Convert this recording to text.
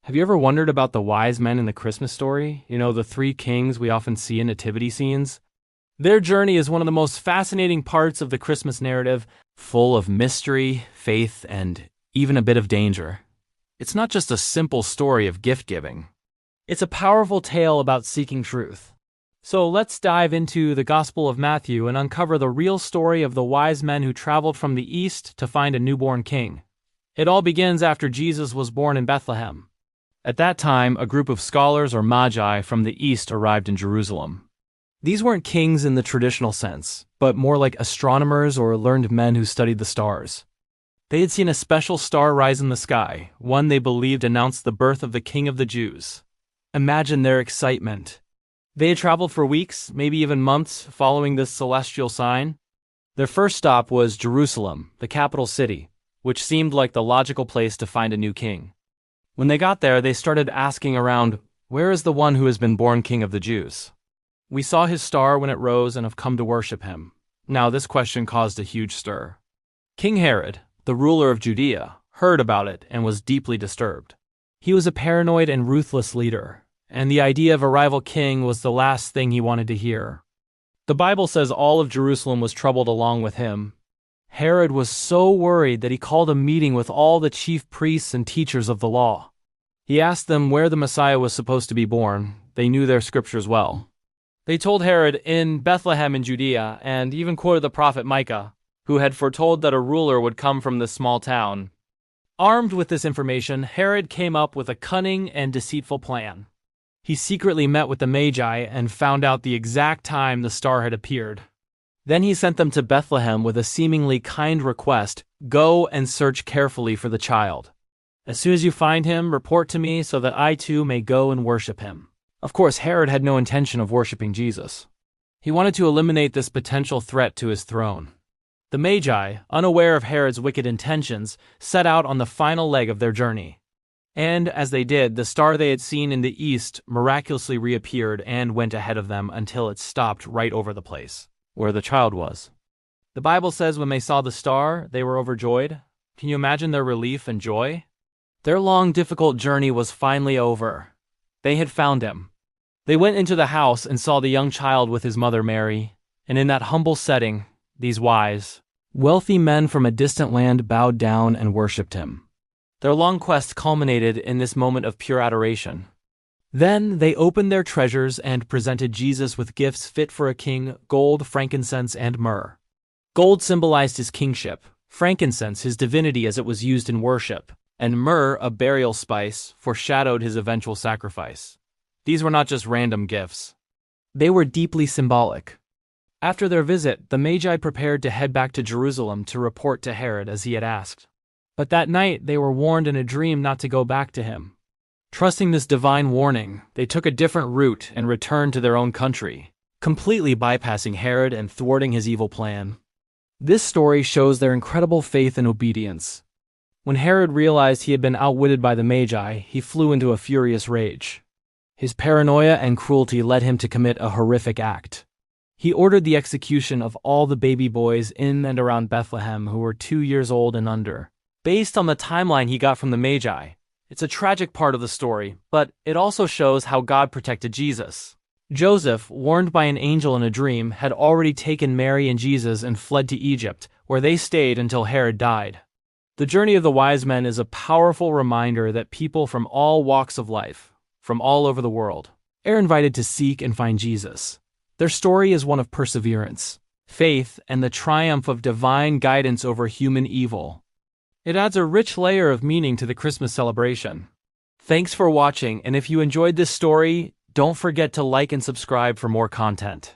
Have you ever wondered about the wise men in the Christmas story? The three kings we often see in nativity scenes? Their journey is one of the most fascinating parts of the Christmas narrative, full of mystery, faith, and even a bit of danger. It's not just a simple story of gift-giving. It's a powerful tale about seeking truth. So let's dive into the Gospel of Matthew and uncover the real story of the wise men who traveled from the east to find a newborn king. It all begins after Jesus was born in Bethlehem. At that time, a group of scholars or magi from the east arrived in Jerusalem. These weren't kings in the traditional sense, but more like astronomers or learned men who studied the stars. They had seen a special star rise in the sky, one they believed announced the birth of the King of the Jews. Imagine their excitement. They had traveled for weeks, maybe even months, following this celestial sign. Their first stop was Jerusalem, the capital city, which seemed like the logical place to find a new king. When they got there, they started asking around, "Where is the one who has been born King of the Jews? We saw his star when it rose and have come to worship him." Now, this question caused a huge stir. King Herod, the ruler of Judea, heard about it and was deeply disturbed. He was a paranoid and ruthless leader, and the idea of a rival king was the last thing he wanted to hear. The Bible says all of Jerusalem was troubled along with him. Herod was so worried that he called a meeting with all the chief priests and teachers of the law. He asked them where the Messiah was supposed to be born. They knew their scriptures well. They told Herod in Bethlehem in Judea, and even quoted the prophet Micah, who had foretold that a ruler would come from this small town. Armed with this information, Herod came up with a cunning and deceitful plan. He secretly met with the Magi and found out the exact time the star had appeared. Then he sent them to Bethlehem with a seemingly kind request: "Go and search carefully for the child. As soon as you find him, report to me so that I too may go and worship him." Of course, Herod had no intention of worshiping Jesus. He wanted to eliminate this potential threat to his throne. The Magi, unaware of Herod's wicked intentions, set out on the final leg of their journey. And as they did, the star they had seen in the east miraculously reappeared and went ahead of them until it stopped right over the place where the child was. The Bible says when they saw the star, they were overjoyed. Can you imagine their relief and joy? Their long, difficult journey was finally over. They had found him. They went into the house and saw the young child with his mother Mary, and in that humble setting, these wise, wealthy men from a distant land bowed down and worshipped him. Their long quest culminated in this moment of pure adoration. Then they opened their treasures and presented Jesus with gifts fit for a king: gold, frankincense, and myrrh. Gold symbolized his kingship, frankincense his divinity as it was used in worship, and myrrh, a burial spice, foreshadowed his eventual sacrifice. These were not just random gifts. They were deeply symbolic. After their visit, the Magi prepared to head back to Jerusalem to report to Herod as he had asked. But that night, they were warned in a dream not to go back to him. Trusting this divine warning, they took a different route and returned to their own country, completely bypassing Herod and thwarting his evil plan. This story shows their incredible faith and obedience. When Herod realized he had been outwitted by the Magi, he flew into a furious rage. His paranoia and cruelty led him to commit a horrific act. He ordered the execution of all the baby boys in and around Bethlehem who were 2 years old and under, based on the timeline he got from the Magi. It's a tragic part of the story, but it also shows how God protected Jesus. Joseph, warned by an angel in a dream, had already taken Mary and Jesus and fled to Egypt, where they stayed until Herod died. The journey of the wise men is a powerful reminder that people from all walks of life, from all over the world, are invited to seek and find Jesus. Their story is one of perseverance, faith, and the triumph of divine guidance over human evil. It adds a rich layer of meaning to the Christmas celebration. Thanks for watching, and if you enjoyed this story, don't forget to like and subscribe for more content.